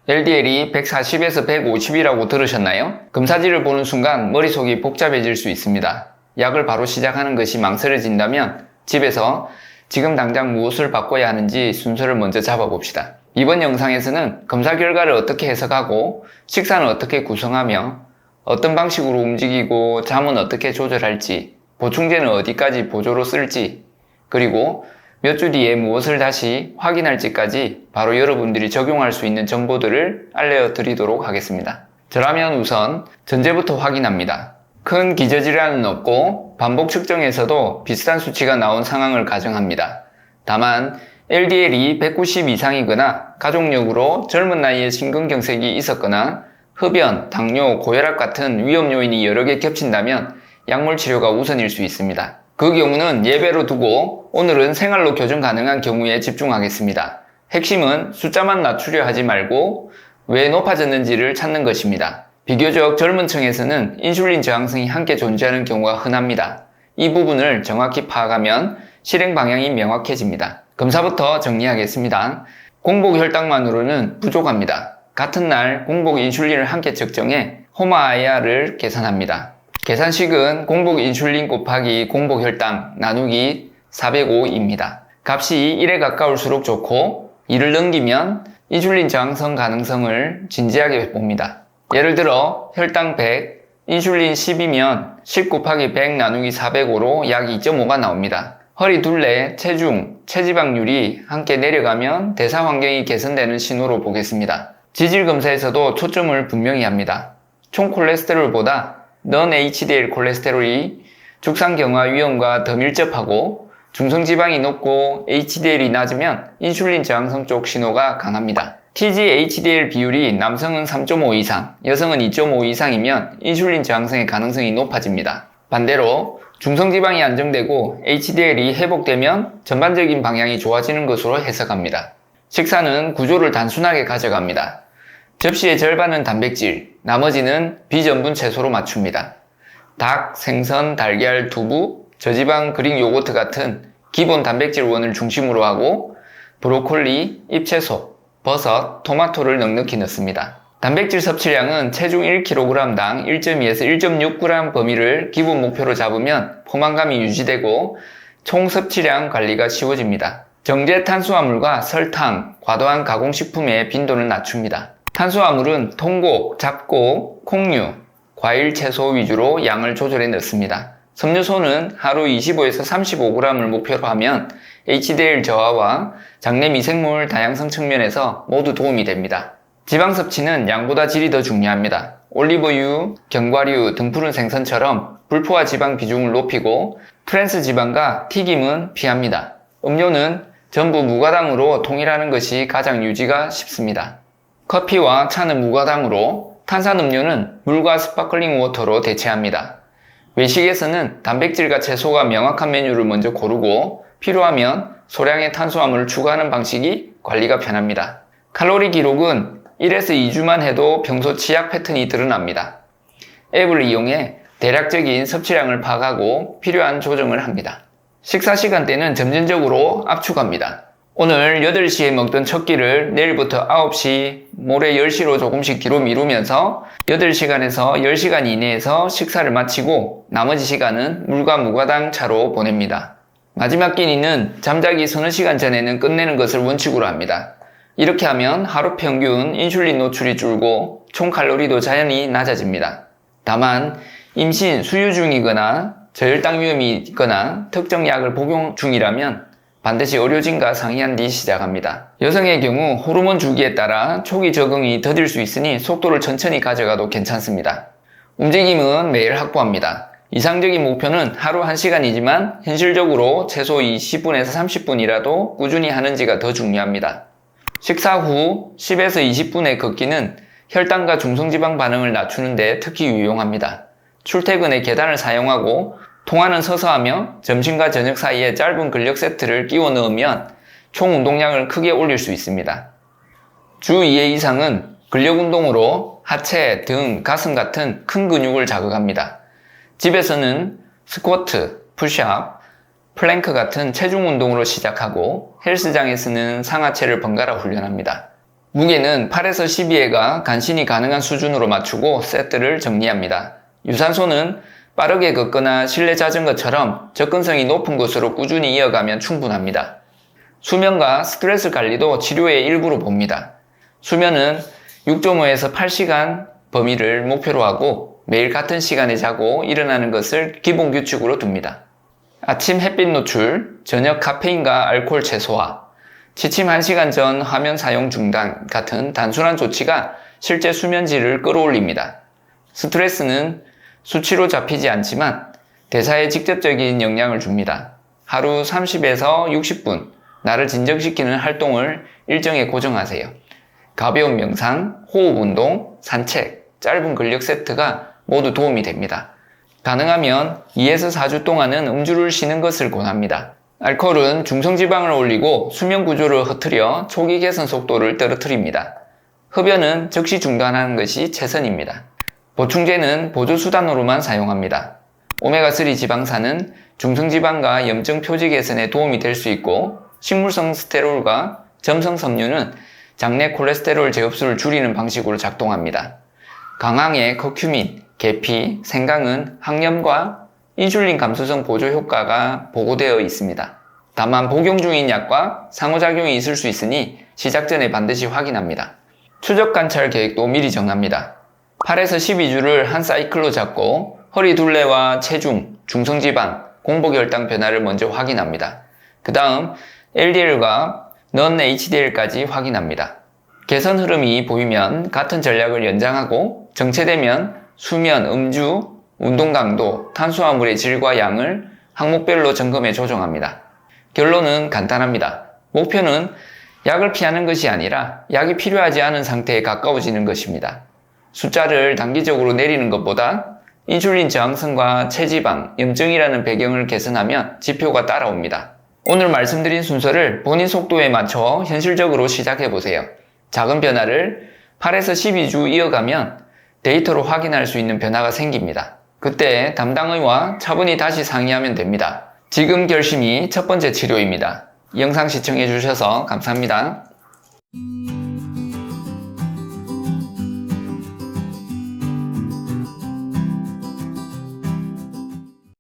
LDL이 140에서 150이라고 들으셨나요? 검사지를 보는 순간 머릿속이 복잡해질 수 있습니다. 약을 바로 시작하는 것이 망설여진다면 집에서 지금 당장 무엇을 바꿔야 하는지 순서를 먼저 잡아봅시다. 이번 영상에서는 검사 결과를 어떻게 해석하고 식사는 어떻게 구성하며 어떤 방식으로 움직이고 잠은 어떻게 조절할지, 보충제는 어디까지 보조로 쓸지, 그리고 몇 주 뒤에 무엇을 다시 확인할지까지 바로 여러분들이 적용할 수 있는 정보들을 알려드리도록 하겠습니다. 저라면 우선 전제부터 확인합니다. 큰 기저질환은 없고 반복 측정에서도 비슷한 수치가 나온 상황을 가정합니다. 다만 LDL이 190 이상이거나 가족력으로 젊은 나이에 심근경색이 있었거나 흡연, 당뇨, 고혈압 같은 위험 요인이 여러 개 겹친다면 약물 치료가 우선일 수 있습니다. 그 경우는 예외로 두고 오늘은 생활로 교정 가능한 경우에 집중하겠습니다. 핵심은 숫자만 낮추려 하지 말고 왜 높아졌는지를 찾는 것입니다. 비교적 젊은 층에서는 인슐린 저항성이 함께 존재하는 경우가 흔합니다. 이 부분을 정확히 파악하면 실행 방향이 명확해집니다. 검사부터 정리하겠습니다. 공복 혈당만으로는 부족합니다. 같은 날 공복 인슐린을 함께 측정해 호마IR을 계산합니다. 계산식은 공복 인슐린 곱하기 공복 혈당 나누기 405입니다. 값이 1에 가까울수록 좋고 2를 넘기면 인슐린 저항성 가능성을 진지하게 봅니다. 예를 들어 혈당 100, 인슐린 10이면 10 곱하기 100 나누기 405로 약 2.5가 나옵니다. 허리 둘레, 체중, 체지방률이 함께 내려가면 대사 환경이 개선되는 신호로 보겠습니다. 지질 검사에서도 초점을 분명히 합니다. 총 콜레스테롤보다 non-HDL 콜레스테롤이 죽상경화 위험과 더 밀접하고 중성지방이 높고 HDL이 낮으면 인슐린 저항성 쪽 신호가 강합니다. TG-HDL 비율이 남성은 3.5 이상, 여성은 2.5 이상이면 인슐린 저항성의 가능성이 높아집니다. 반대로 중성지방이 안정되고 HDL이 회복되면 전반적인 방향이 좋아지는 것으로 해석합니다. 식사는 구조를 단순하게 가져갑니다. 접시의 절반은 단백질, 나머지는 비전분 채소로 맞춥니다. 닭, 생선, 달걀, 두부, 저지방 그릭 요거트 같은 기본 단백질원을 중심으로 하고 브로콜리, 잎채소, 버섯, 토마토를 넉넉히 넣습니다. 단백질 섭취량은 체중 1kg당 1.2에서 1.6g 범위를 기본 목표로 잡으면 포만감이 유지되고 총 섭취량 관리가 쉬워집니다. 정제 탄수화물과 설탕, 과도한 가공식품의 빈도는 낮춥니다. 탄수화물은 통곡, 잡곡, 콩류, 과일, 채소 위주로 양을 조절해 넣습니다. 섬유소는 하루 25에서 35g을 목표로 하면 HDL 저하와 장내 미생물 다양성 측면에서 모두 도움이 됩니다. 지방 섭취는 양보다 질이 더 중요합니다. 올리브유, 견과류, 등푸른 생선처럼 불포화 지방 비중을 높이고 트랜스 지방과 튀김은 피합니다. 음료는 전부 무가당으로 통일하는 것이 가장 유지가 쉽습니다. 커피와 차는 무가당으로 탄산음료는 물과 스파클링 워터로 대체합니다. 외식에서는 단백질과 채소가 명확한 메뉴를 먼저 고르고 필요하면 소량의 탄수화물을 추가하는 방식이 관리가 편합니다. 칼로리 기록은 1에서 2주만 해도 평소 치약 패턴이 드러납니다. 앱을 이용해 대략적인 섭취량을 파악하고 필요한 조정을 합니다. 식사 시간대는 점진적으로 압축합니다. 오늘 8시에 먹던 첫 끼를 내일부터 9시, 모레 10시로 조금씩 뒤로 미루면서 8시간에서 10시간 이내에서 식사를 마치고 나머지 시간은 물과 무가당 차로 보냅니다. 마지막 끼니는 잠자기 서너 시간 전에는 끝내는 것을 원칙으로 합니다. 이렇게 하면 하루 평균 인슐린 노출이 줄고 총 칼로리도 자연히 낮아집니다. 다만 임신, 수유 중이거나 저혈당 위험이 있거나 특정 약을 복용 중이라면 반드시 의료진과 상의한 뒤 시작합니다. 여성의 경우 호르몬 주기에 따라 초기 적응이 더딜 수 있으니 속도를 천천히 가져가도 괜찮습니다. 움직임은 매일 확보합니다. 이상적인 목표는 하루 1시간이지만 현실적으로 최소 20분에서 30분이라도 꾸준히 하는지가 더 중요합니다. 식사 후 10에서 20분의 걷기는 혈당과 중성지방 반응을 낮추는 데 특히 유용합니다. 출퇴근에 계단을 사용하고 통화는 서서 하며 점심과 저녁 사이에 짧은 근력 세트를 끼워 넣으면 총 운동량을 크게 올릴 수 있습니다. 주 2회 이상은 근력 운동으로 하체, 등, 가슴 같은 큰 근육을 자극합니다. 집에서는 스쿼트, 푸시업, 플랭크 같은 체중 운동으로 시작하고 헬스장에서는 상하체를 번갈아 훈련합니다. 무게는 8에서 12회가 간신히 가능한 수준으로 맞추고 세트를 정리합니다. 유산소는 빠르게 걷거나 실내 자전거처럼 접근성이 높은 것으로 꾸준히 이어가면 충분합니다. 수면과 스트레스 관리도 치료의 일부로 봅니다. 수면은 6.5에서 8시간 범위를 목표로 하고 매일 같은 시간에 자고 일어나는 것을 기본 규칙으로 둡니다. 아침 햇빛 노출, 저녁 카페인과 알코올 최소화, 취침 1시간 전 화면 사용 중단 같은 단순한 조치가 실제 수면질을 끌어올립니다. 스트레스는 수치로 잡히지 않지만 대사에 직접적인 영향을 줍니다. 하루 30에서 60분 나를 진정시키는 활동을 일정에 고정하세요. 가벼운 명상, 호흡 운동, 산책, 짧은 근력 세트가 모두 도움이 됩니다. 가능하면 2에서 4주 동안은 음주를 쉬는 것을 권합니다. 알코올은 중성지방을 올리고 수면 구조를 흐트려 초기 개선 속도를 떨어뜨립니다. 흡연은 즉시 중단하는 것이 최선입니다. 보충제는 보조수단으로만 사용합니다. 오메가3 지방산은 중성지방과 염증 표지 개선에 도움이 될 수 있고 식물성 스테롤과 점성 섬유는 장내 콜레스테롤 제흡수를 줄이는 방식으로 작동합니다. 강황의 커큐민, 계피, 생강은 항염과 인슐린 감소성 보조 효과가 보고되어 있습니다. 다만 복용 중인 약과 상호작용이 있을 수 있으니 시작 전에 반드시 확인합니다. 추적 관찰 계획도 미리 정합니다. 8에서 12주를 한 사이클로 잡고 허리 둘레와 체중, 중성지방, 공복혈당 변화를 먼저 확인합니다. 그 다음 LDL과 non-HDL까지 확인합니다. 개선 흐름이 보이면 같은 전략을 연장하고 정체되면 수면, 음주, 운동 강도, 탄수화물의 질과 양을 항목별로 점검해 조정합니다. 결론은 간단합니다. 목표는 약을 피하는 것이 아니라 약이 필요하지 않은 상태에 가까워지는 것입니다. 숫자를 단기적으로 내리는 것보다 인슐린 저항성과 체지방, 염증이라는 배경을 개선하면 지표가 따라옵니다. 오늘 말씀드린 순서를 본인 속도에 맞춰 현실적으로 시작해보세요. 작은 변화를 8에서 12주 이어가면 데이터로 확인할 수 있는 변화가 생깁니다. 그때 담당의와 차분히 다시 상의하면 됩니다. 지금 결심이 첫 번째 치료입니다. 영상 시청해주셔서 감사합니다.